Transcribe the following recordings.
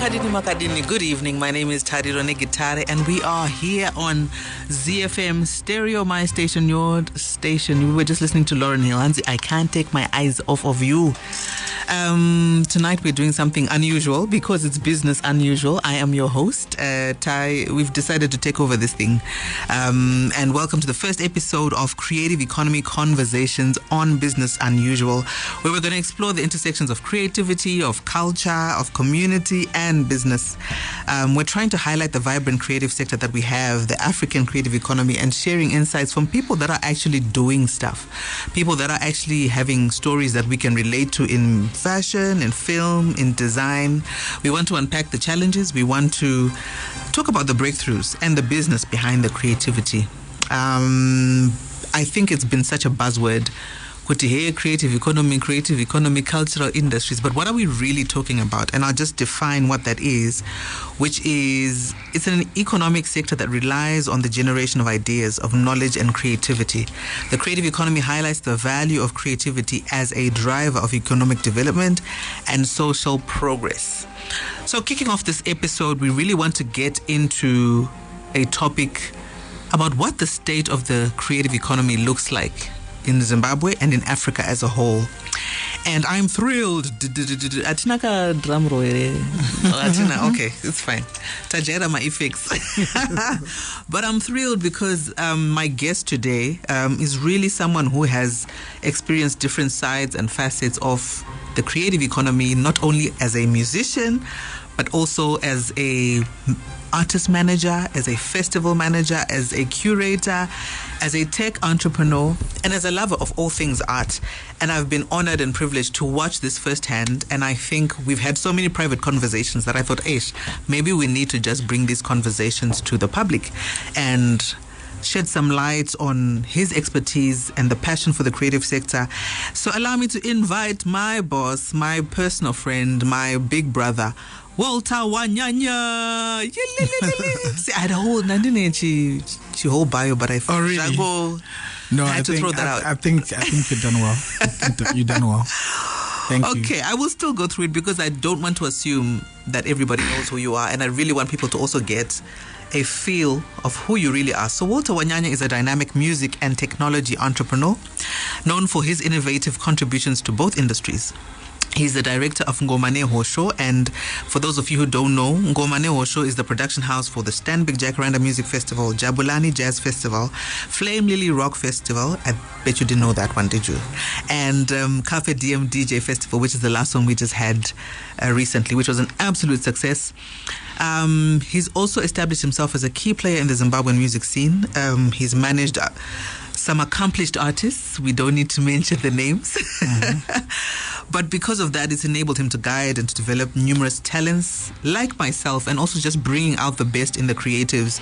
Makadini Makadini, good evening. My name is Tariro, neGitare, and we are here on ZiFM Stereo, my station, your station. We were just listening to Lauren Hill. Hansi, I can't take my eyes off of you. Tonight we're doing something unusual because it's business unusual. I am your host, Tai. We've decided to take over this thing. And welcome to the first episode of Creative Economy Conversations on Business Unusual, where we're going to explore the intersections of creativity, of culture, of community, and business. We're trying to highlight the vibrant creative sector that we have, the African creative economy, and sharing insights from people that are actually doing stuff, people that are actually having stories that we can relate to in fashion, in film, in design. We want to unpack the challenges. We want to talk about the breakthroughs and the business behind the creativity. I think it's been such a buzzword. Creative economy, cultural industries. But what are we really talking about? And I'll just define what that is, which is it's an economic sector that relies on the generation of ideas, of knowledge and creativity. The creative economy highlights the value of creativity as a driver of economic development and social progress. So kicking off this episode, we really want to get into a topic about what the state of the creative economy looks like in Zimbabwe and in Africa as a whole. And I'm thrilled. Atinaka drum roll. Okay, it's fine. Tajera my effects. But I'm thrilled because my guest today is really someone who has experienced different sides and facets of the creative economy, not only as a musician, but also as a artist manager, as a festival manager, as a curator, as a tech entrepreneur, and as a lover of all things art. And I've been honored and privileged to watch this firsthand. And I think we've had so many private conversations that I thought, maybe we need to just bring these conversations to the public and shed some light on his expertise and the passion for the creative sector. So allow me to invite my boss, my personal friend, my big brother, Walter Wanyanya. See, I had a whole whole bio, but I had to throw that out. I think you've done well. You've done well. Thank you. Okay, I will still go through it because I don't want to assume that everybody knows who you are, and I really want people to also get a feel of who you really are. So Walter Wanyanya is a dynamic music and technology entrepreneur known for his innovative contributions to both industries. He's the director of Ngomane Hosho, and for those of you who don't know, Ngomane Hosho is the production house for the Stanbic Jacaranda Music Festival, Jabulani Jazz Festival, Flame Lily Rock Festival. I bet you didn't know that one, did you? And Cafe DM DJ Festival, which is the last one we just had recently, which was an absolute success. He's also established himself as a key player in the Zimbabwean music scene. He's managed some accomplished artists. We don't need to mention the names. Mm-hmm. But because of that, it's enabled him to guide and to develop numerous talents like myself, and also just bringing out the best in the creatives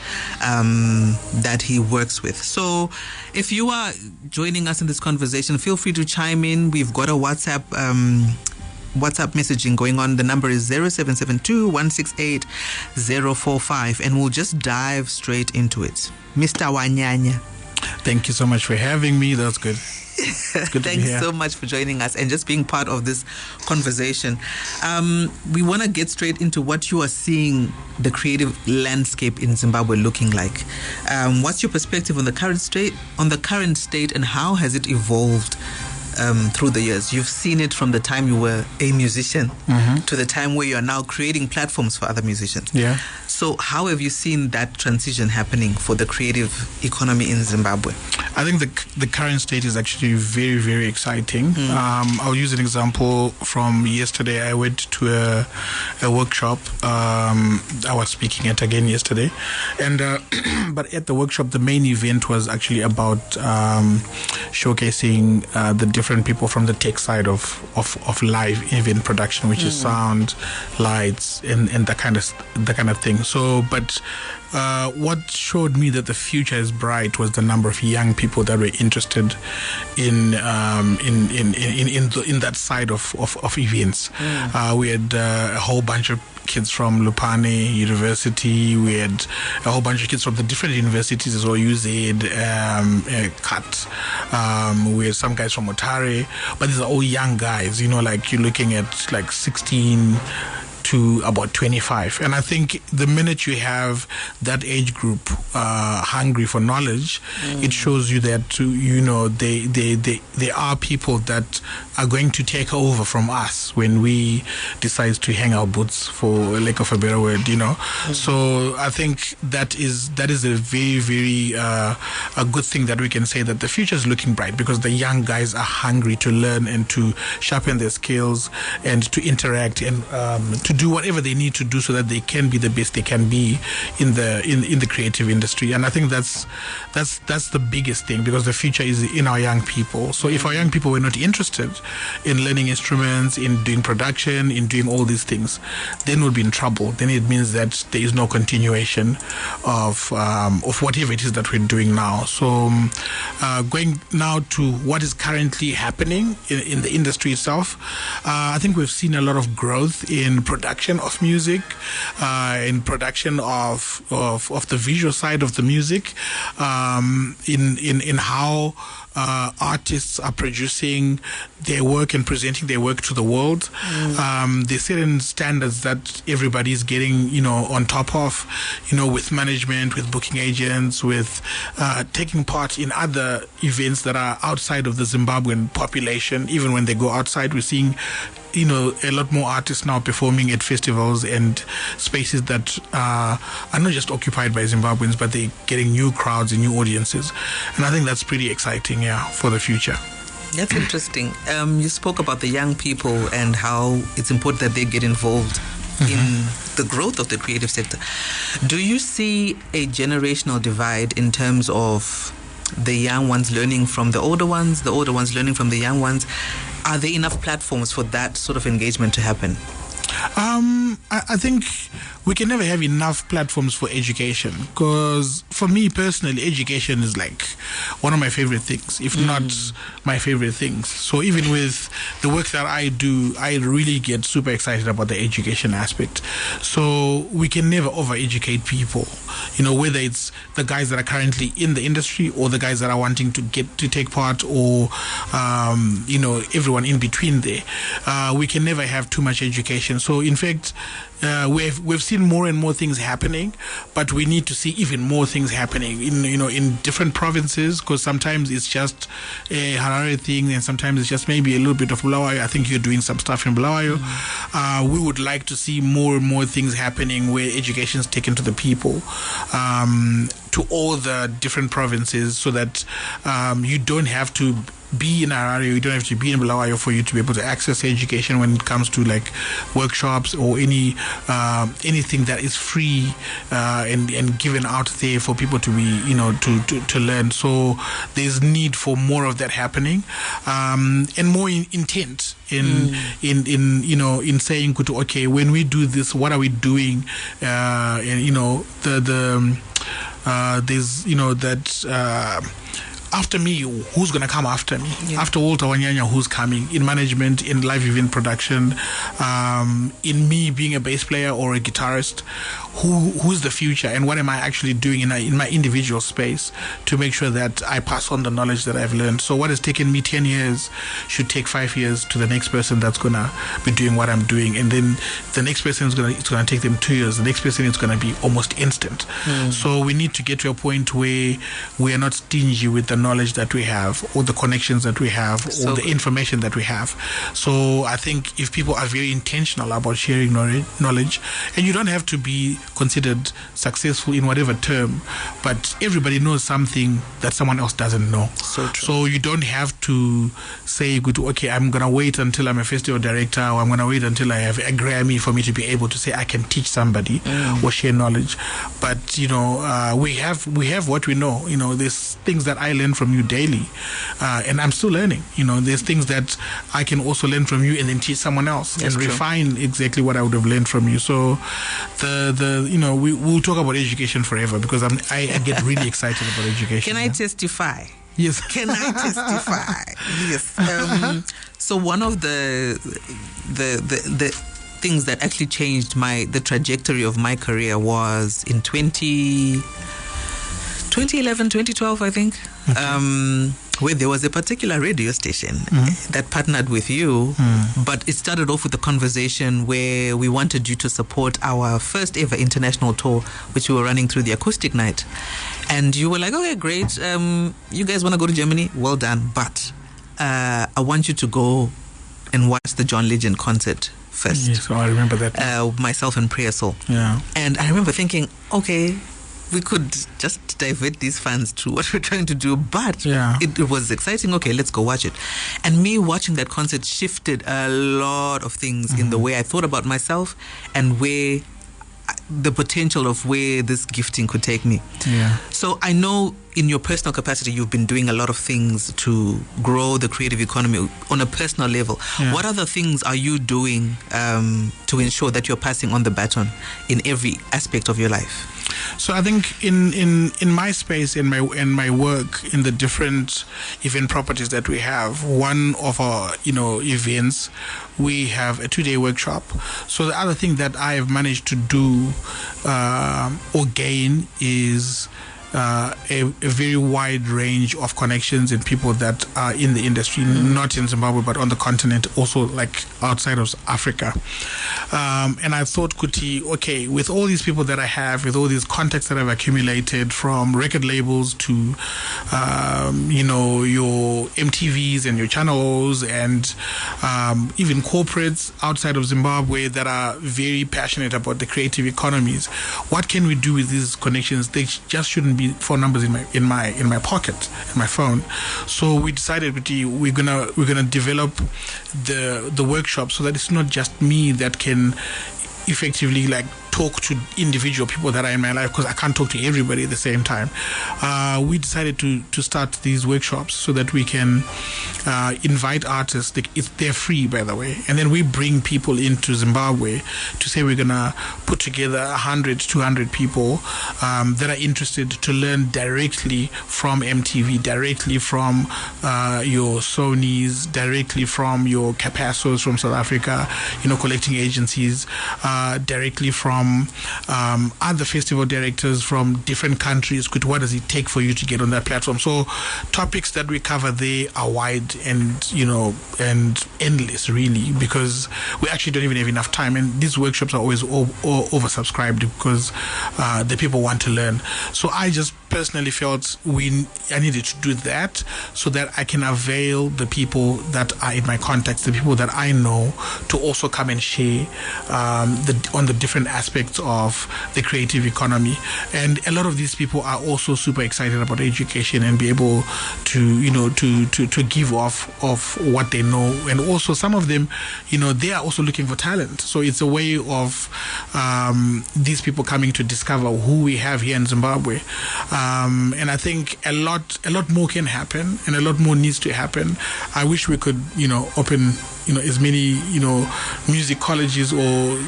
that he works with. So if you are joining us in this conversation, feel free to chime in. We've got a WhatsApp messaging going on. The number is 0772 168 045, and we'll just dive straight into it. Mr. Wanyanya. Thank you so much for having me. That's good. Thanks so much for joining us and just being part of this conversation. We want to get straight into what you are seeing the creative landscape in Zimbabwe looking like. What's your perspective on the current state, and how has it evolved through the years? You've seen it from the time you were a musician to the time where you are now creating platforms for other musicians. Yeah. So how have you seen that transition happening for the creative economy in Zimbabwe? I think the current state is actually very, very exciting. I'll use an example from yesterday. I went to a workshop. I was speaking at again yesterday, and but at the workshop, the main event was actually about showcasing the different people from the tech side of live event production, which is sound, lights, and that kind of thing. So, but what showed me that the future is bright was the number of young people that were interested in that side of events. We had a whole bunch of kids from Lupane University. We had a whole bunch of kids from the different universities as well, UZ, CUT. We had some guys from Otare, but these are all young guys, like you're looking at like 16 to about 25. And I think the minute you have that age group hungry for knowledge, it shows you that there are people that are going to take over from us when we decide to hang our boots, for lack of a better word. So I think that is a very, very a good thing that we can say, that the future is looking bright, because the young guys are hungry to learn and to sharpen their skills and to interact and to do whatever they need to do so that they can be the best they can be in the creative industry. And I think that's the biggest thing, because the future is in our young people. So if our young people were not interested in learning instruments, in doing production, in doing all these things, then we'll be in trouble. Then it means that there is no continuation of whatever it is that we're doing now. So going now to what is currently happening in the industry itself, I think we've seen a lot of growth in production of music, in production of the visual side of the music, in how artists are producing their work and presenting their work to the world. There's certain standards that everybody is getting, on top of, with management, with booking agents, with taking part in other events that are outside of the Zimbabwean population. Even when they go outside, we're seeing a lot more artists now performing at festivals and spaces that are not just occupied by Zimbabweans, but they're getting new crowds and new audiences. And I think that's pretty exciting, for the future. That's interesting. You spoke about the young people and how it's important that they get involved in the growth of the creative sector. Do you see a generational divide in terms of the young ones learning from the older ones learning from the young ones? Are there enough platforms for that sort of engagement to happen? I think we can never have enough platforms for education, because for me personally, education is like one of my favorite things, if not my favorite things. So even with the work that I do, I really get super excited about the education aspect. So we can never over-educate people, whether it's the guys that are currently in the industry or the guys that are wanting to get to take part, or everyone in between there. We can never have too much education. So in fact, we've seen more and more things happening, but we need to see even more things happening in different provinces, because sometimes it's just a Harare thing, and sometimes it's just maybe a little bit of Bulawayo. I think you're doing some stuff in Bulawayo. We would like to see more and more things happening where education is taken to the people, to all the different provinces, so that you don't have to be in Harare, you don't have to be in Bulawayo for you to be able to access education when it comes to like workshops or anything that is free and given out there for people to be to learn. So there's need for more of that happening, and more intent in saying, okay, when we do this, what are we doing? There's that. After me, who's going to come after me? Yeah. After Walter Wanyanya, who's coming? In management, in live event production, in me being a bass player or a guitarist, who's the future? And what am I actually doing in my individual space to make sure that I pass on the knowledge that I've learned? So what has taken me 10 years should take 5 years to the next person that's going to be doing what I'm doing. And then the next person it's going to take them 2 years. The next person is going to be almost instant. So we need to get to a point where we are not stingy with the knowledge that we have, or the connections that we have, or the information that we have. So I think if people are very intentional about sharing knowledge, and you don't have to be considered successful in whatever term, but everybody knows something that someone else doesn't know. So true. So you don't have to say, okay, I'm going to wait until I'm a festival director, or I'm going to wait until I have a Grammy for me to be able to say I can teach somebody or share knowledge. But we have what we know. There's things that I learn from you daily, and I'm still learning. There's things that I can also learn from you and then teach someone else. That's and true. Refine exactly what I would have learned from you. So we'll talk about education forever, because I get really excited about education. Can I testify? Yes. Can I testify? Yes. So one of the things that actually changed the trajectory of my career was in 2011, 2012, I think. Okay. where there was a particular radio station that partnered with you, but it started off with a conversation where we wanted you to support our first ever international tour, which we were running through the acoustic night. And you were like, okay, great. You guys want to go to Germany? Well done. But I want you to go and watch the John Legend concert first. Yes, I remember that. Myself and Prayer Soul. Yeah. And I remember thinking, okay, we could just divert these funds to what we're trying to do, but it was exciting. Okay, let's go watch it. And me watching that concert shifted a lot of things in the way I thought about myself and where the potential of where this gifting could take me. Yeah. So I know in your personal capacity, you've been doing a lot of things to grow the creative economy on a personal level. Yeah. What other things are you doing to ensure that you're passing on the baton in every aspect of your life? So I think in my space, in my work, in the different event properties that we have, one of our events, we have a 2-day workshop. So the other thing that I have managed to do or gain is a very wide range of connections and people that are in the industry, not in Zimbabwe, but on the continent, also like outside of Africa. And I thought, Kuti, okay, with all these people that I have, with all these contacts that I've accumulated from record labels to, your MTVs and your channels and even corporates outside of Zimbabwe that are very passionate about the creative economies, what can we do with these connections? They just shouldn't be phone numbers in my pocket, in my phone. So we decided we're gonna develop the workshop so that it's not just me that can effectively like talk to individual people that are in my life, because I can't talk to everybody at the same time. We decided to start these workshops so that we can invite artists. They're free, by the way, and then we bring people into Zimbabwe to say we're gonna put together 100, 200 people that are interested to learn directly from MTV, directly from your Sonys, directly from your Capassos from South Africa, collecting agencies, directly from other festival directors from different countries. What does it take for you to get on that platform? So topics that we cover there are wide and endless, really, because we actually don't even have enough time, and these workshops are always oversubscribed because the people want to learn. So I just personally felt I needed to do that so that I can avail the people that are in my contacts, the people that I know, to also come and share on the different aspects of the creative economy. And a lot of these people are also super excited about education and be able to give off of what they know. And also some of them, they are also looking for talent. So it's a way of these people coming to discover who we have here in Zimbabwe. And I think a lot more can happen, and a lot more needs to happen. I wish we could, open, as many, music colleges or,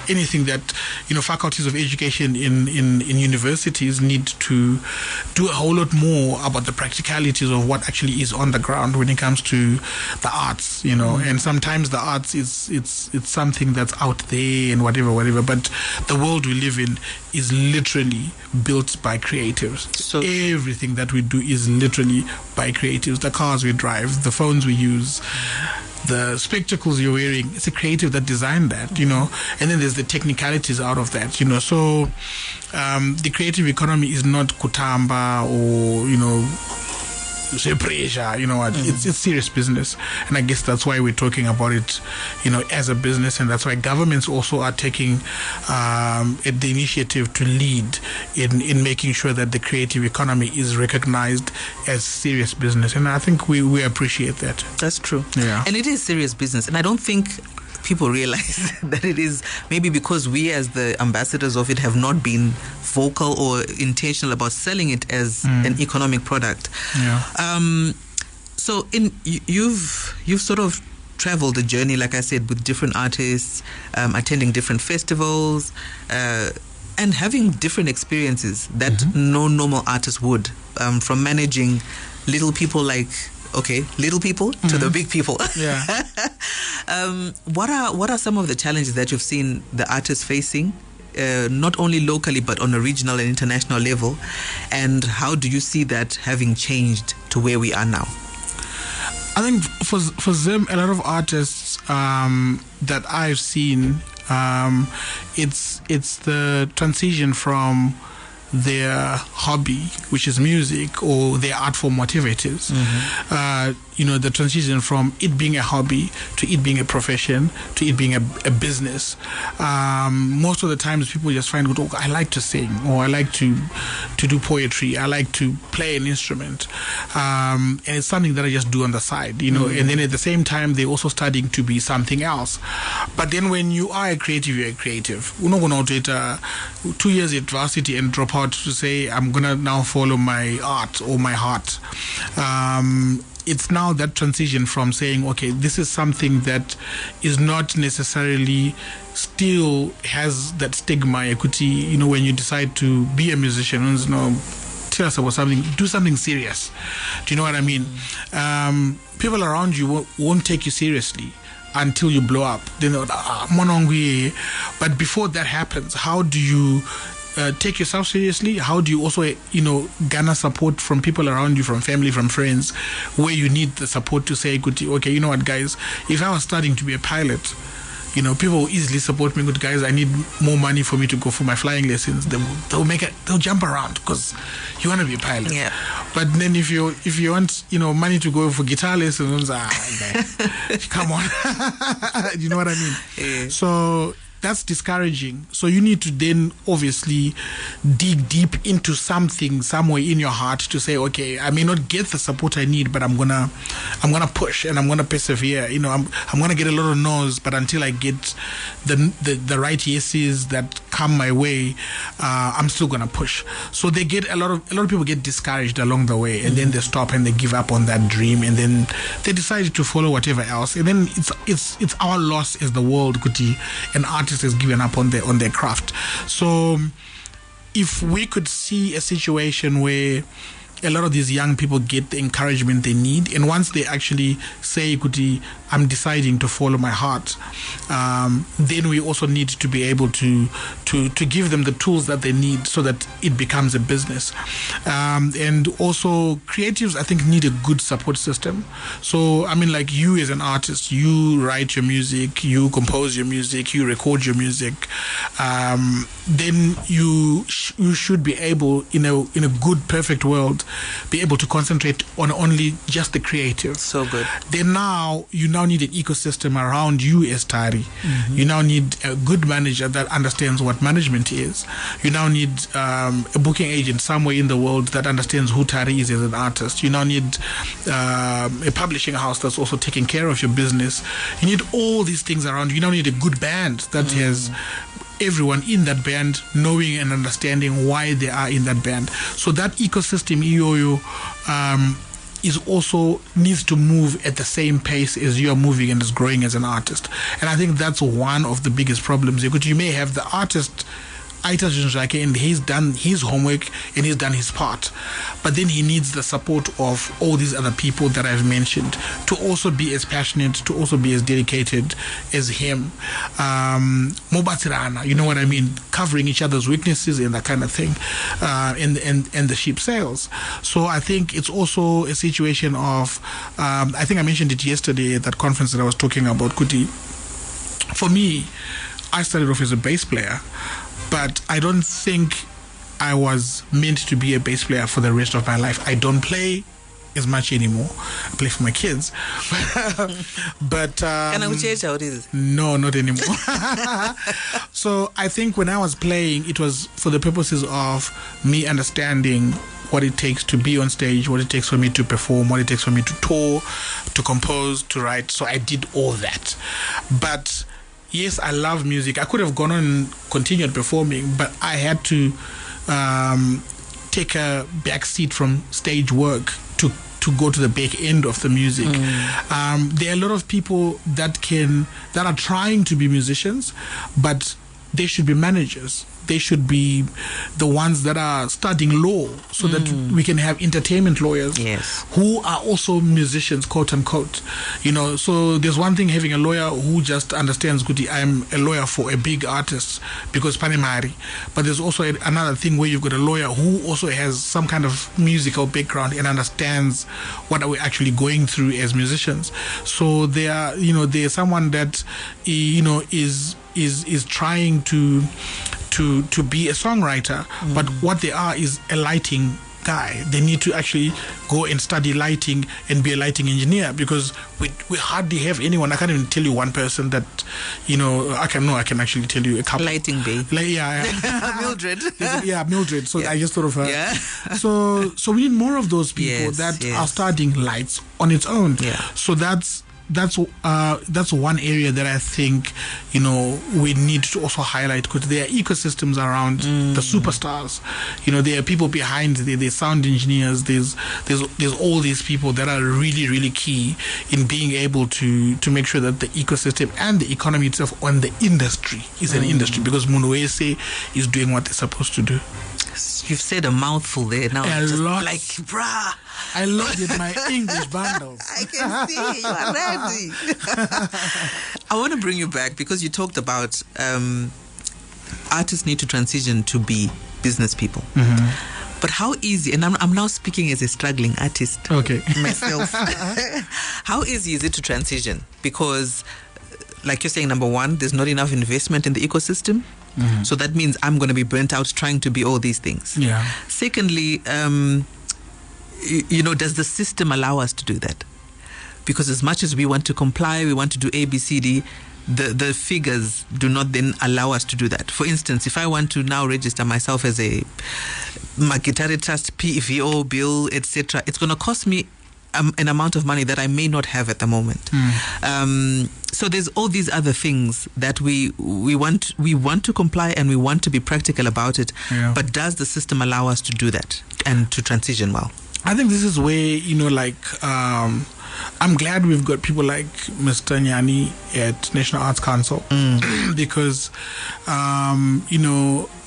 anything that, faculties of education in universities need to do a whole lot more about the practicalities of what actually is on the ground when it comes to the arts, and sometimes the arts it's something that's out there and whatever, but the world we live in is literally built by creatives. So everything that we do is literally by creatives. The cars we drive, the phones we use, the spectacles you're wearing, it's a creative that designed that, and then there's the technicalities out of that, so the creative economy is not kutamba or pressure, it's serious business. And I guess that's why we're talking about it, as a business, and that's why governments also are taking the initiative to lead in making sure that the creative economy is recognized as serious business. And I think we appreciate that. That's true. Yeah. And it is serious business. And I don't think people realize that it is, maybe because we as the ambassadors of it have not been vocal or intentional about selling it as an economic product. Yeah. So you've sort of traveled the journey, like I said, with different artists, attending different festivals, and having different experiences that no normal artist would, from managing little people like little people to the big people. Yeah. What are some of the challenges that you've seen the artists facing not only locally but on a regional and international level? And how do you see that having changed to where we are now? I think for them, a lot of artists that I've seen, it's the transition from their hobby, which is music, or their art form, whatever it is. The transition from it being a hobby to it being a profession to it being a business. Most of the times people just find, oh, I like to sing, or I like to do poetry, I like to play an instrument, and it's something that I just do on the side, and then at the same time they're also studying to be something else. But then when you are a creative, you're a creative. We're not going to take 2 years at varsity and drop out to say I'm going to now follow my art or my heart. It's now that transition from saying, okay, this is something that is not necessarily still has that stigma, equity, when you decide to be a musician, tell us about something, do something serious. Do you know what I mean? People around you won't take you seriously until you blow up. They know, but before that happens, how do you take yourself seriously? How do you also, garner support from people around you, from family, from friends, where you need the support to say, okay, you know what, guys, if I was starting to be a pilot, people will easily support me. Good, guys, I need more money for me to go for my flying lessons. They'll jump around because you want to be a pilot. Yeah. But then if you want, money to go for guitar lessons, come on. You know what I mean? Yeah. So that's discouraging. So you need to then obviously dig deep into something somewhere in your heart to say, okay, I may not get the support I need, but I'm gonna push and I'm gonna persevere. I'm gonna get a lot of no's, but until I get the right yeses that come my way, I'm still gonna push. So they get a lot of people get discouraged along the way, and then they stop and they give up on that dream, and then they decide to follow whatever else, and then it's our loss as the world, Kuti, and artists has given up on their craft. So if we could see a situation where a lot of these young people get the encouragement they need, and once they actually say, Kuti, I'm deciding to follow my heart, then we also need to be able to give them the tools that they need so that it becomes a business. And also creatives, I think, need a good support system. So like you as an artist, you write your music, you compose your music, you record your music, then you should be able, in a good, perfect world, be able to concentrate on only just the creative. So good. Then you now need an ecosystem around you as Tari. You now need a good manager that understands what management is. You now need a booking agent somewhere in the world that understands who Tari is as an artist. You now need a publishing house that's also taking care of your business. You need all these things around you. You now need a good band that has everyone in that band knowing and understanding why they are in that band. So that ecosystem, is also needs to move at the same pace as you are moving and is growing as an artist. And I think that's one of the biggest problems. Because you may have the artist, and he's done his homework and he's done his part, but then he needs the support of all these other people that I've mentioned to also be as passionate, to also be as dedicated as him. Mobatirana, you know what I mean, covering each other's weaknesses and that kind of thing, and the ship sails. So I think it's also a situation of, I think I mentioned it yesterday at that conference that I was talking about, Kuti. For me, I started off as a bass player, but I don't think I was meant to be a bass player for the rest of my life. I don't play as much anymore. I play for my kids. But can I change how it is? No, not anymore. So I think when I was playing, it was for the purposes of me understanding what it takes to be on stage, what it takes for me to perform, what it takes for me to tour, to compose, to write. So I did all that. But yes, I love music. I could have gone on and continued performing, but I had to take a back seat from stage work to go to the back end of the music. There are a lot of people that are trying to be musicians, but they should be managers. They should be the ones that are studying law, so that we can have entertainment lawyers who are also musicians, quote unquote. So there's one thing having a lawyer who just understands, I'm a lawyer for a big artist because Panemari. But there's also another thing where you've got a lawyer who also has some kind of musical background and understands what are we actually going through as musicians. So there's someone that is trying to be a songwriter, but what they are is a lighting guy. They need to actually go and study lighting and be a lighting engineer, because we hardly have anyone. I can't even tell you one person that I can actually tell you a couple. Lighting bay. Mildred. Mildred. So I just thought of her. Yeah. So we need more of those people that are studying lights on its own. Yeah. So that's one area that I think we need to also highlight, because there are ecosystems around the superstars. There are people behind. There's sound engineers. There's all these people that are really, really key in being able to make sure that the ecosystem and the economy itself on the industry is an industry, because Munuese is doing what they're supposed to do. You've said a mouthful there now. A lot. Like, bruh. I loaded my English bundles. I can see you are ready. I want to bring you back, because you talked about artists need to transition to be business people. But how easy, and I'm now speaking as a struggling artist myself, how easy is it to transition? Because, like you're saying, number one, there's not enough investment in the ecosystem. So that means I'm going to be burnt out trying to be all these things. Yeah. Secondly, does the system allow us to do that? Because as much as we want to comply, we want to do A, B, C, D, the figures do not then allow us to do that. For instance, if I want to now register myself as a neGitare Trust PVO bill, etc., it's going to cost me an amount of money that I may not have at the moment. So there's all these other things that we want to comply, and we want to be practical about it. Yeah. But does the system allow us to do that and to transition well? I think this is where, I'm glad we've got people like Mr. Nyani at National Arts Council, because,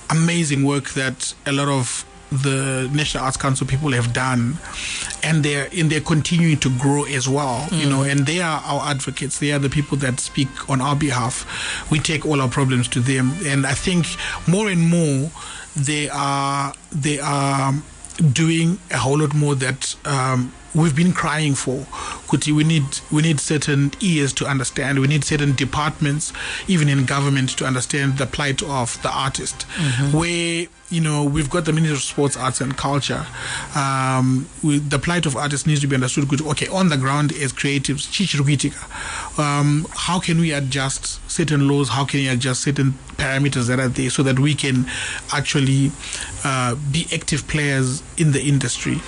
amazing work that a lot of the National Arts Council people have done, and they're continuing to grow as well, and they are our advocates. They are the people that speak on our behalf. We take all our problems to them, and I think more and more they are doing a whole lot more that we've been crying for. We need certain ears to understand. We need certain departments, even in government, to understand the plight of the artist. Where we've got the Ministry of Sports, Arts and Culture. The plight of artists needs to be understood. Okay, on the ground as creatives, how can we adjust certain laws? How can we adjust certain parameters that are there, so that we can actually be active players in the industry,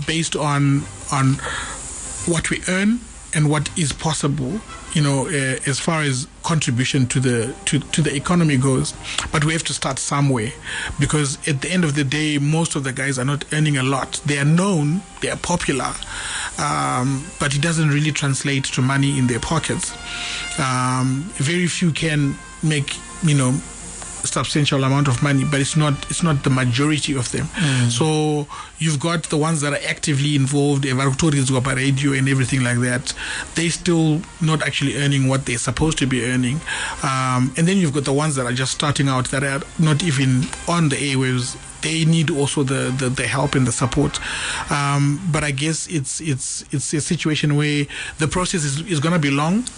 based on what we earn and what is possible, as far as contribution to the economy goes. But we have to start somewhere, because at the end of the day, most of the guys are not earning a lot. They are known, they are popular, but it doesn't really translate to money in their pockets. Very few can make, substantial amount of money, but it's not the majority of them. So you've got the ones that are actively involved, radio and everything like that. They still not actually earning what they're supposed to be earning, and then you've got the ones that are just starting out, that are not even on the airwaves. They need also the help and the support, but I guess it's a situation where the process is going to be long.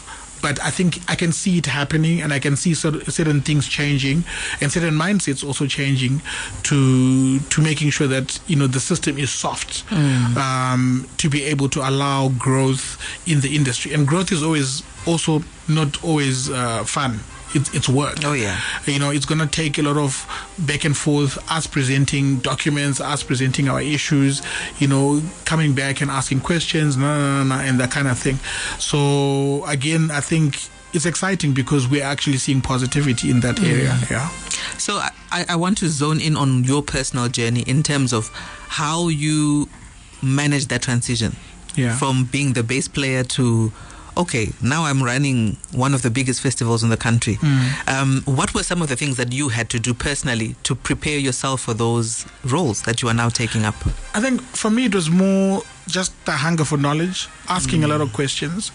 But I think I can see it happening, and I can see certain things changing, and certain mindsets also changing to making sure that the system is soft, to be able to allow growth in the industry. And growth is also not always fun. It's work. Oh yeah. It's going to take a lot of back and forth, us presenting documents, us presenting our issues, coming back and asking questions, and that kind of thing. So again, I think it's exciting, because we're actually seeing positivity in that area. Yeah. So I want to zone in on your personal journey in terms of how you manage that transition from being the bass player to, okay, now I'm running one of the biggest festivals in the country. What were some of the things that you had to do personally to prepare yourself for those roles that you are now taking up? I think for me it was more just the hunger for knowledge, asking a lot of questions.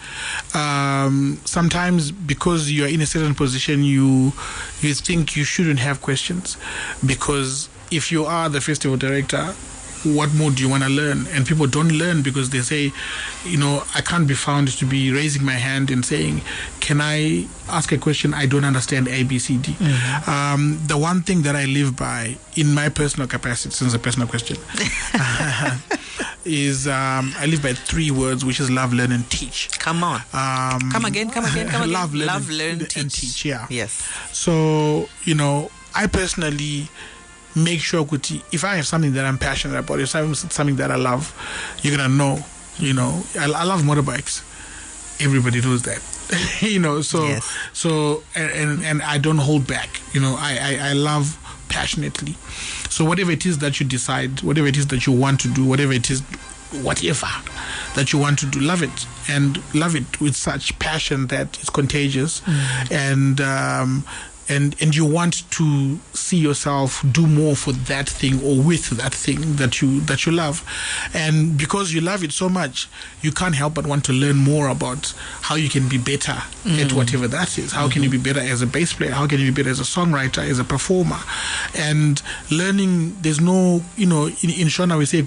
Sometimes because you're in a certain position, you think you shouldn't have questions, because if you are the festival director, what more do you want to learn? And people don't learn because they say, I can't be found to be raising my hand and saying, can I ask a question? I don't understand A, B, C, D. The one thing that I live by in my personal capacity, since a personal question, is I live by 3 words, which is love, learn, and teach. Come on. Come again. Love, learn, and teach. Yeah. Yes. So, I personally make sure if I have something that I'm passionate about, if something that I love, you're gonna know. I love motorbikes. Everybody knows that. So yes. So and I don't hold back. I love passionately. So whatever it is that you decide, whatever it is that you want to do, whatever that you want to do, love it, and love it with such passion that it's contagious. And you want to see yourself do more for that thing or with that thing that you love. And because you love it so much, you can't help but want to learn more about how you can be better at whatever that is. How can you be better as a bass player? How can you be better as a songwriter, as a performer? And learning, there's no, in Shona we say,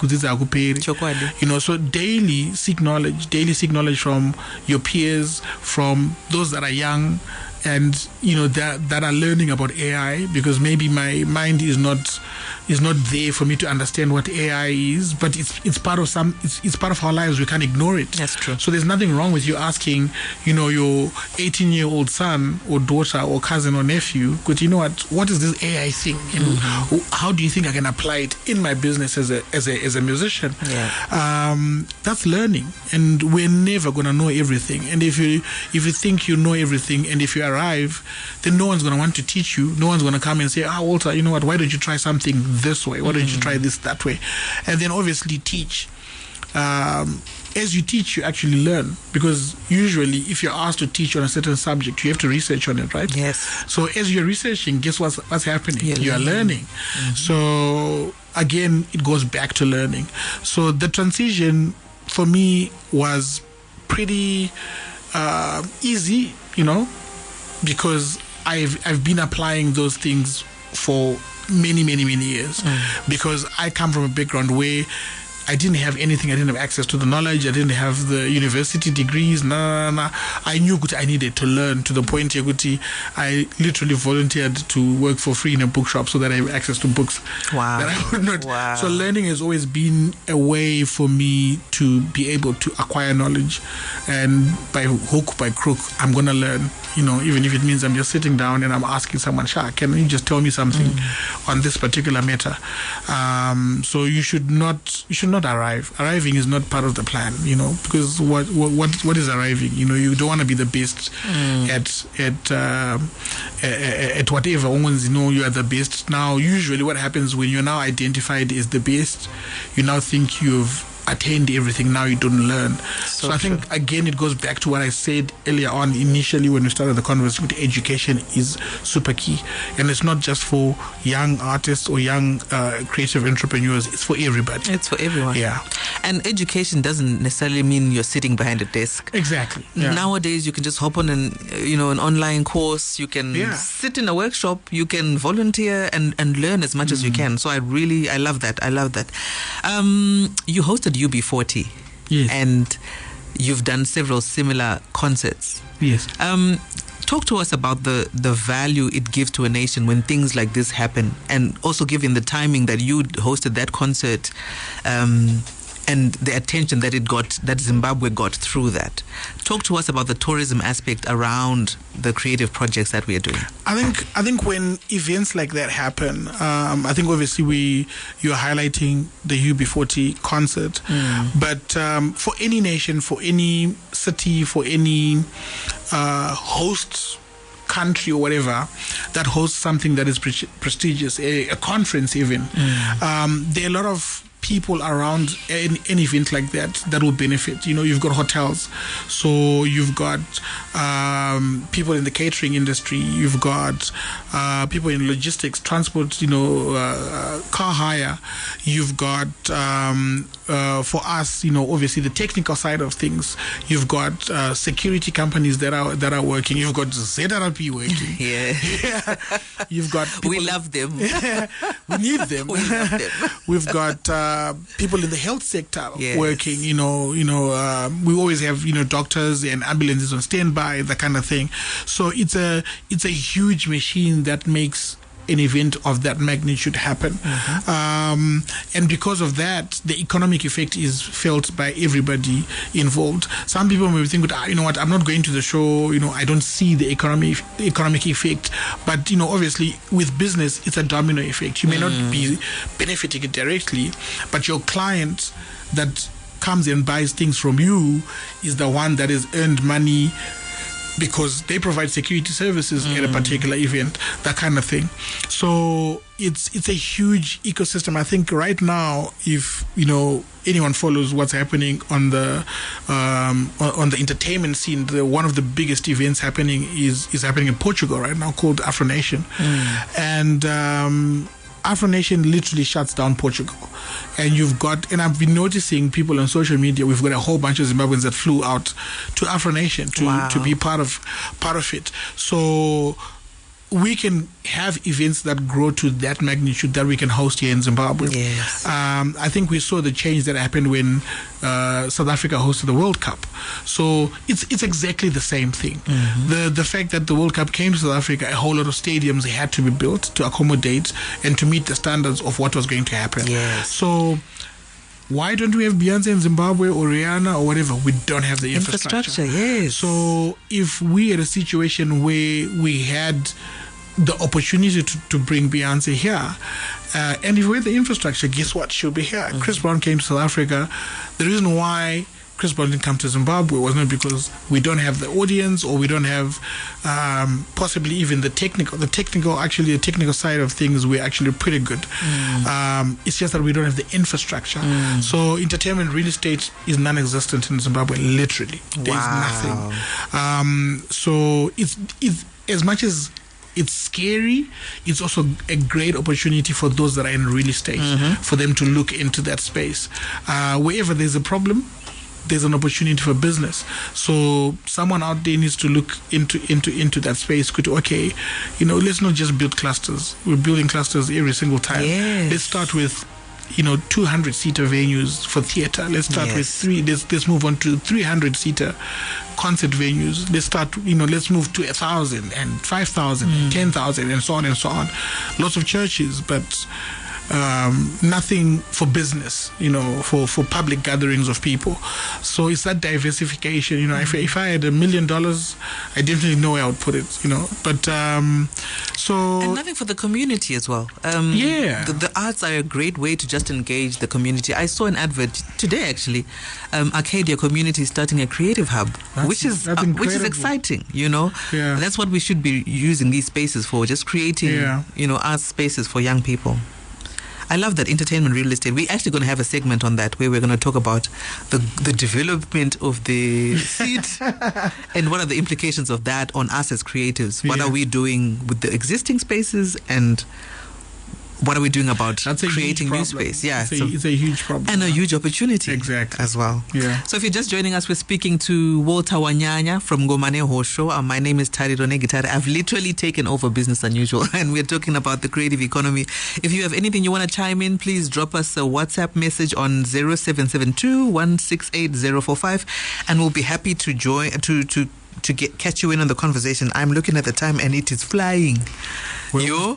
so daily seek knowledge from your peers, from those that are young, and that are learning about AI, because maybe my mind is not there for me to understand what AI is, but it's part of it's part of our lives. We can't ignore it. That's true. So there's nothing wrong with you asking, your 18-year-old son or daughter or cousin or nephew, but what is this AI thing? How do you think I can apply it in my business as a musician? Yeah. That's learning, and we're never gonna know everything. And if you think you know everything, and if you arrive, then no one's gonna want to teach you. No one's gonna come and say, Walter, why don't you try something this way? Why don't you try this that way? And then obviously teach. As you teach, you actually learn, because usually if you're asked to teach on a certain subject, you have to research on it, right? Yes. So as you're researching, guess what's happening? You are learning. So again, it goes back to learning. So the transition for me was pretty easy, because I've been applying those things for many years, because I come from a background where I didn't have anything. I didn't have access to the knowledge. I didn't have the university degrees. I knew I needed to learn, to the point I literally volunteered to work for free in a bookshop so that I have access to books. Wow. That I would not. Wow. So learning has always been a way for me to be able to acquire knowledge, and by hook, by crook, I'm going to learn. Even if it means I'm just sitting down and I'm asking someone, Shah, can you just tell me something on this particular matter? So you should not arrive. Arriving is not part of the plan, because what is arriving? You don't want to be the best at whatever. Once you are the best. Now, usually what happens when you're now identified as the best, you now think you've attained everything. Now you don't learn. So I think again it goes back to what I said earlier on, initially when we started the conversation. Education is super key, and it's not just for young artists or young creative entrepreneurs. It's for everybody. It's for everyone. Yeah. And education doesn't necessarily mean you're sitting behind a desk. Exactly. Yeah. Nowadays you can just hop on an online course. You can sit in a workshop. You can volunteer and learn as much as you can. So I love that. You hosted UB40. Yes. And you've done several similar concerts. Yes. Talk to us about the value it gives to a nation when things like this happen, and also given the timing that you hosted that concert, and the attention that Zimbabwe got through that. Talk to us about the tourism aspect around the creative projects that we are doing. I think when events like that happen, I think obviously you're highlighting the UB40 concert, but for any nation, for any city, for any host country or whatever that hosts something that is prestigious, a conference even, there are a lot of people around an event like that will benefit. You've got hotels, so you've got people in the catering industry, you've got people in logistics, transport, car hire, you've got for us, obviously the technical side of things, you've got security companies that are working, you've got ZRP working. Yeah. You've got people we love them. We need them. We love them. We've got people in the health sector Yes. working. We always have doctors and ambulances on standby, that kind of thing. So it's a huge machine that makes an event of that magnitude happen. And because of that, the economic effect is felt by everybody involved. Some people may think, you know what, I'm not going to the show, I don't see the economic effect. But, obviously, with business, it's a domino effect. You may not be benefiting it directly, but your client that comes and buys things from you is the one that has earned money because they provide security services at a particular event, that kind of thing. So it's a huge ecosystem. I think right now, if anyone follows what's happening on the entertainment scene, one of the biggest events happening is happening in Portugal right now, called Afro Nation, and Afro Nation literally shuts down Portugal. And I've been noticing people on social media, we've got a whole bunch of Zimbabweans that flew out to Afro Nation to be part of it. So we can have events that grow to that magnitude that we can host here in Zimbabwe. Yes. I think we saw the change that happened when South Africa hosted the World Cup. So it's exactly the same thing. The fact that the World Cup came to South Africa, a whole lot of stadiums had to be built to accommodate and to meet the standards of what was going to happen. Yes. So why don't we have Beyonce in Zimbabwe or Rihanna or whatever? We don't have the infrastructure. Yes. So if we had a situation where we had the opportunity to bring Beyonce here, and if we had the infrastructure, guess what? She'll be here. Chris Brown came to South Africa. The reason why Chris Brown didn't come to Zimbabwe was not because we don't have the audience or we don't have possibly even the technical side of things. We're actually pretty good. It's just that we don't have the infrastructure. So entertainment real estate is non-existent in Zimbabwe, literally. There's nothing. So it's as much as it's scary, it's also a great opportunity for those that are in real estate, for them to look into that space. Wherever there's a problem, there's an opportunity for business. So someone out there needs to look into that space. Okay, let's not just build clusters. We're building clusters every single time. Yes. Let's start with 200-seater venues for theater. Let's start with let's move on to 300-seater concert venues. Let's start, let's move to 1,000 and 5,000, 10,000, and so on and so on. Lots of churches, but nothing for business, for public gatherings of people. So it's that diversification. If I had $1 million, I definitely know where I would put it. But so and nothing for the community as well. The arts are a great way to just engage the community. I saw an advert today actually. Arcadia Community is starting a creative hub, which is exciting. That's what we should be using these spaces for, just creating art spaces for young people. I love that entertainment real estate. We're actually going to have a segment on that where we're going to talk about the development of the seat and what are the implications of that on us as creatives. What are we doing with the existing spaces and what are we doing about creating new space? Yeah, it's a huge problem. And a huge opportunity as well. Yeah. So if you're just joining us, we're speaking to Walter Wanyanya from Ngomane Hosho. My name is Tariro neGitare. I've literally taken over Business Unusual and we're talking about the creative economy. If you have anything you want to chime in, please drop us a WhatsApp message on 0772 168 045 and we'll be happy to join to catch you in on the conversation. I'm looking at the time and it is flying. Well,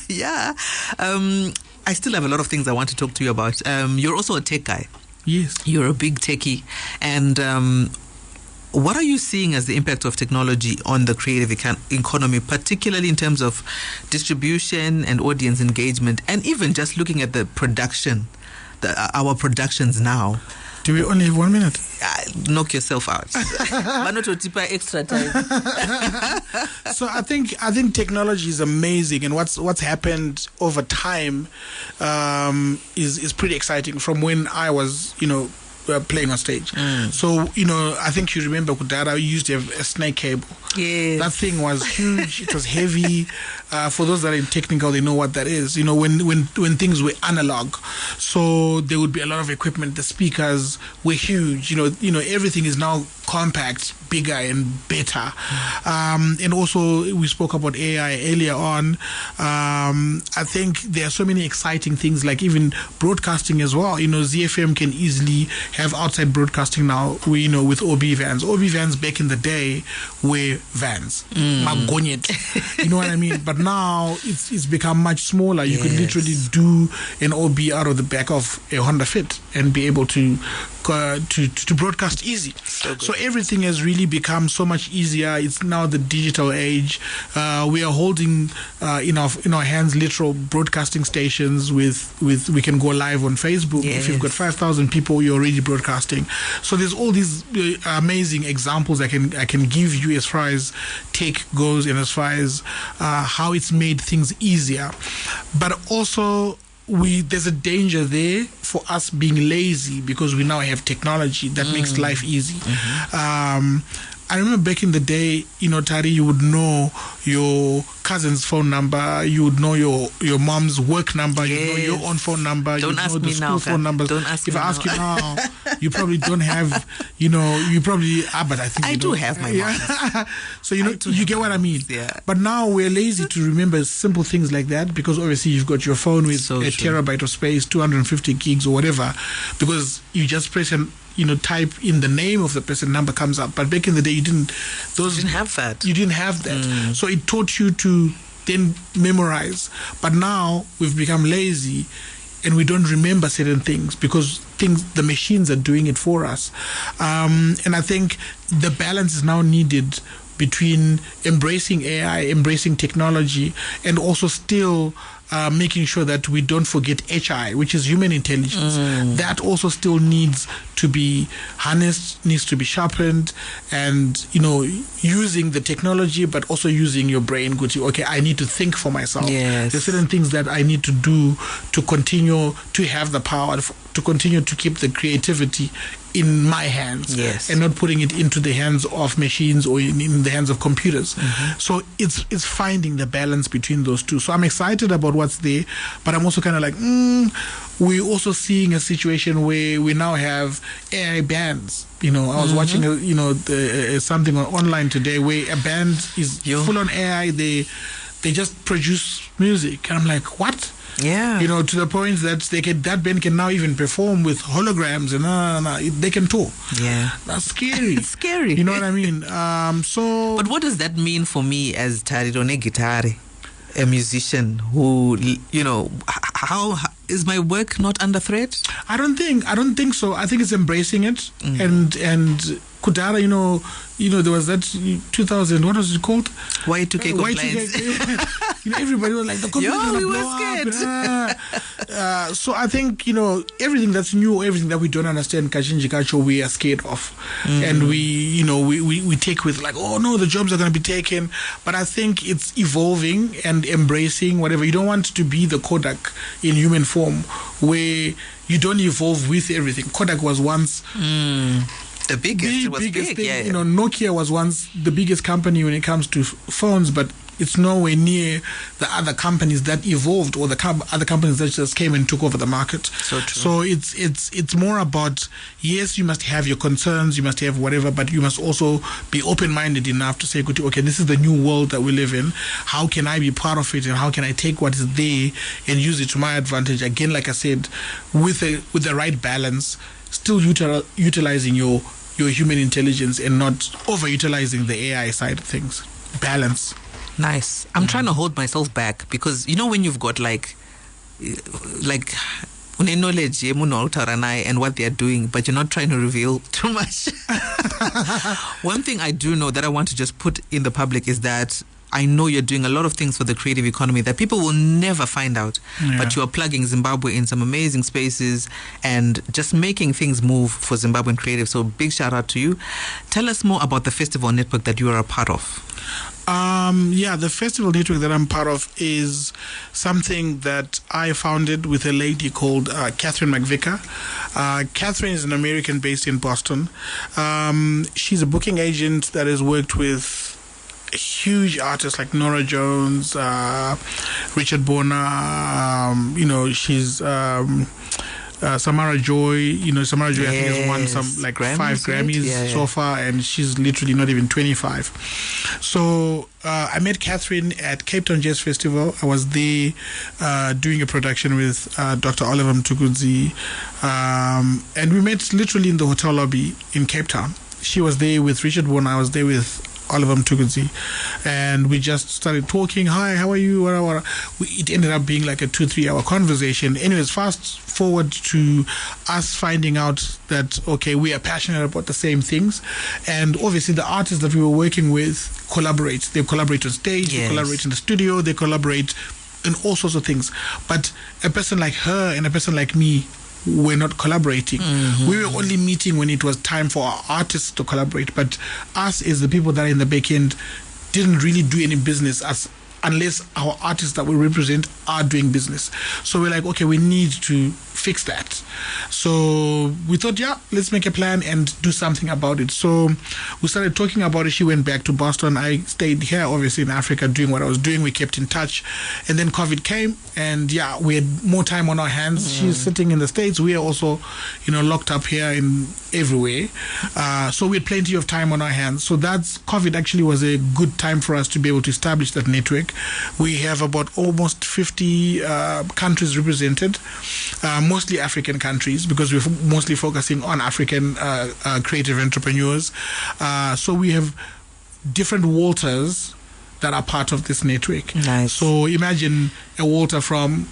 yeah. I still have a lot of things I want to talk to you about. You're also a tech guy. Yes. You're a big techie. And what are you seeing as the impact of technology on the creative economy, particularly in terms of distribution and audience engagement, and even just looking at the production, our productions now? Do we only have 1 minute? Knock yourself out. But not to tip extra time. So I think technology is amazing, and what's happened over time is pretty exciting. From when I was, playing on stage. So, I think you remember Kudara used to have a snake cable. Yes. That thing was huge. It was heavy. For those that are in technical, they know what that is. When things were analog, so there would be a lot of equipment. The speakers were huge. Everything is now compact, bigger and better. And also, we spoke about AI earlier on. I think there are so many exciting things, like even broadcasting as well. ZiFM can easily have outside broadcasting now. With OB vans. OB vans back in the day were vans. Magonyet. You know what I mean? But now it's become much smaller. You can literally do an OB out of the back of a Honda Fit and be able to broadcast easy. So everything has really become so much easier. It's now the digital age. We are holding in our hands literal broadcasting stations with we can go live on Facebook. If you've got 5,000 people, you're already broadcasting. So there's all these amazing examples I can give you as far as tech goes and as far as how it's made things easier. But also, there's a danger there for us being lazy because we now have technology that makes life easy. I remember back in the day, Tari, you would know your cousin's phone number, you would know your mom's work number, you know your own phone number, you know the school phone numbers. Don't ask me if I ask you now, you probably don't have, you probably, but I think I do have my mom. So, you get what I mean. Yeah. But now we're lazy to remember simple things like that because obviously you've got your phone with a terabyte of space, 250 gigs or whatever, because you just press and type in the name of the person, number comes up. But back in the day, you didn't have that. You didn't have that. So it taught you to then memorize. But now we've become lazy and we don't remember certain things because the machines are doing it for us. And I think the balance is now needed between embracing AI, embracing technology, and also still making sure that we don't forget HI, which is human intelligence. That also still needs to be harnessed, needs to be sharpened, and using the technology, but also using your brain. Okay, I need to think for myself. Yes. There's certain things that I need to do to continue to have the power, to continue to keep the creativity in my hands, and not putting it into the hands of machines or in the hands of computers. So it's finding the balance between those two. So I'm excited about what's there, but I'm also kind of like, we're also seeing a situation where we now have AI bands. I was watching something online today where a band is full on AI. They just produce music, and I'm like, what? Yeah. To the point that that band can now even perform with holograms and they can tour. Yeah. That's scary. It's scary. You know what I mean? But what does that mean for me as Tariro neGitare, a musician who, how is my work not under threat? I don't think so. I think it's embracing it and Kudara, there was that 2000, what was it called? Y2K compliance. Everybody was like, the computer's gonna blow up. So I think, everything that's new, everything that we don't understand, Kachinji Kacho, we are scared of. And we take with like, oh no, the jobs are going to be taken. But I think it's evolving and embracing whatever. You don't want to be the Kodak in human form where you don't evolve with everything. Kodak was once... The biggest thing. Yeah. Nokia was once the biggest company when it comes to phones, but it's nowhere near the other companies that evolved or the other companies that just came and took over the market. So true. So it's more about, yes, you must have your concerns, you must have whatever, but you must also be open-minded enough to say, okay, this is the new world that we live in. How can I be part of it, and how can I take what is there and use it to my advantage? Again, like I said, with the right balance, still utilizing your human intelligence and not overutilizing the AI side of things. Balance. Nice. I'm trying to hold myself back because when you've got like knowledge and what they're doing, but you're not trying to reveal too much. One thing I do know that I want to just put in the public is that I know you're doing a lot of things for the creative economy that people will never find out. But you are plugging Zimbabwe in some amazing spaces and just making things move for Zimbabwean creative. So big shout out to you. Tell us more about the festival network that you are a part of. The festival network that I'm part of is something that I founded with a lady called Catherine McVicker. Catherine is an American based in Boston. She's a booking agent that has worked with huge artists like Nora Jones, Richard Bonner. She's Samara Joy. Samara Joy, I think, has won some like Grammys, 5 Grammys so far, and she's literally not even 25. So I met Catherine at Cape Town Jazz Festival. I was there doing a production with Dr. Oliver Mtukudzi, and we met literally in the hotel lobby in Cape Town. She was there with Richard Bonner. I was there with Oliver Mtukudzi, and we just started talking. Hi, how are you? It ended up being like a 2-3 hour conversation. Anyways, fast forward to us finding out that, okay, we are passionate about the same things, and obviously the artists that we were working with collaborate. They collaborate on stage, they collaborate in the studio, they collaborate in all sorts of things. But a person like her and a person like me, we're not collaborating. We were only meeting when it was time for our artists to collaborate. But us, as the people that are in the back end, didn't really do any business unless our artists that we represent are doing business. So we're like, okay, we need to fix that. So we thought, let's make a plan and do something about it. So we started talking about it. She went back to Boston. I stayed here, obviously, in Africa, doing what I was doing. We kept in touch. And then COVID came, and we had more time on our hands. She's sitting in the States. We are also, locked up here in everywhere. So we had plenty of time on our hands. So COVID actually was a good time for us to be able to establish that network. We have about almost 50 countries represented, mostly African countries, because we're mostly focusing on African creative entrepreneurs. So we have different Walters that are part of this network. Nice. So imagine a Walter from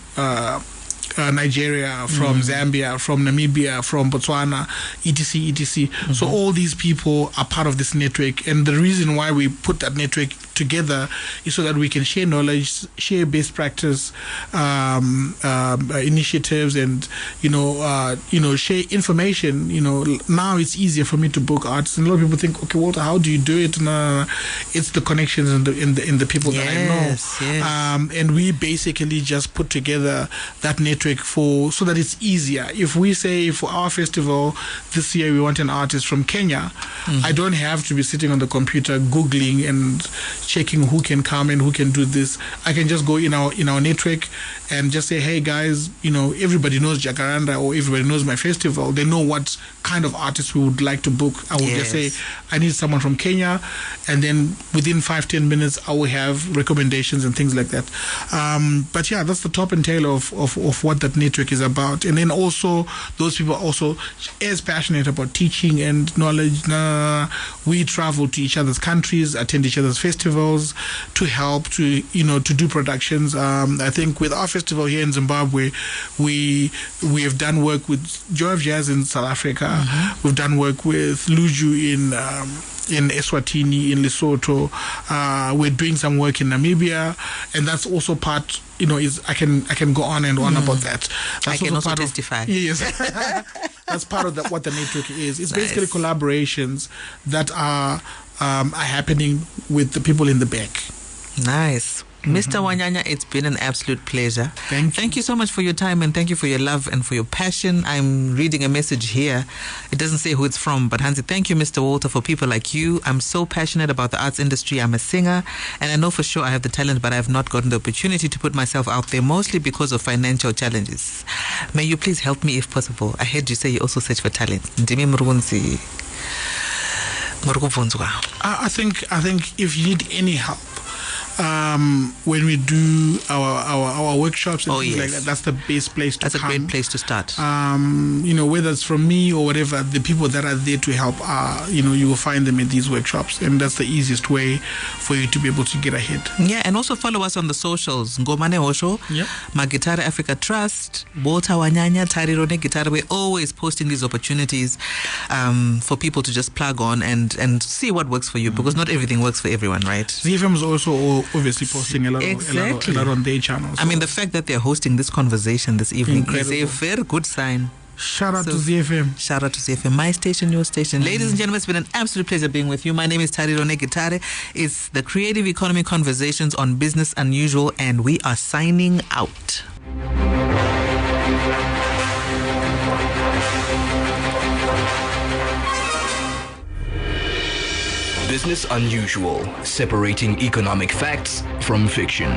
Nigeria, from Zambia, from Namibia, from Botswana, etc. So all these people are part of this network, and the reason why we put that network together is so that we can share knowledge, share best practice initiatives, and share information. Now it's easier for me to book artists, and a lot of people think, okay, Walter, how do you do it? No. It's the connections in the people that I know. Yes. And we basically just put together that network so that it's easier. If we say for our festival this year we want an artist from Kenya, I don't have to be sitting on the computer googling and checking who can come and who can do this. I can just go in our network and just say, hey guys, everybody knows Jacaranda, or everybody knows my festival. They know what kind of artists we would like to book. I will just say, I need someone from Kenya, and then within 5-10 minutes I will have recommendations and things like that. But that's the top and tail of what that network is about. And then also those people are also as passionate about teaching and knowledge. We travel to each other's countries, attend each other's festivals to help to do productions. I think with our festival here in Zimbabwe, we have done work with Joy of Jazz in South Africa. We've done work with Luju in Eswatini, in Lesotho. We're doing some work in Namibia, and that's also part. I can go on and on about that. That's I can also testify. Yes, that's part of what the network is. It's basically collaborations that are happening with the people in the back. Nice. Mr. Wanyanya, it's been an absolute pleasure. Thank you so much for your time, and thank you for your love and for your passion. I'm reading a message here. It doesn't say who it's from, but Hansi, thank you, Mr. Walter, for people like you. I'm so passionate about the arts industry. I'm a singer, and I know for sure I have the talent, but I have not gotten the opportunity to put myself out there, mostly because of financial challenges. May you please help me if possible. I heard you say you also search for talent. I think if you need any help, when we do our workshops and things like that, that's the best place to come. That's a great place to start. Whether it's from me or whatever, the people that are there to help are, you will find them in these workshops, and that's the easiest way for you to be able to get ahead. Yeah, and also follow us on the socials. Ngomane Osho, neGitare Africa Trust, Walter Wanyanya, Tariro neGitare. We're always posting these opportunities for people to just plug on and see what works for you, because not everything works for everyone, right? ZiFM is also obviously posting a lot on their channels. I mean, the fact that they're hosting this conversation this evening is a very good sign. Shout out to ZiFM. Shout out to ZiFM. My station, your station. Ladies and gentlemen, it's been an absolute pleasure being with you. My name is Tariro neGitare. It's the Creative Economy Conversations on Business Unusual, and we are signing out. Business Unusual, separating economic facts from fiction.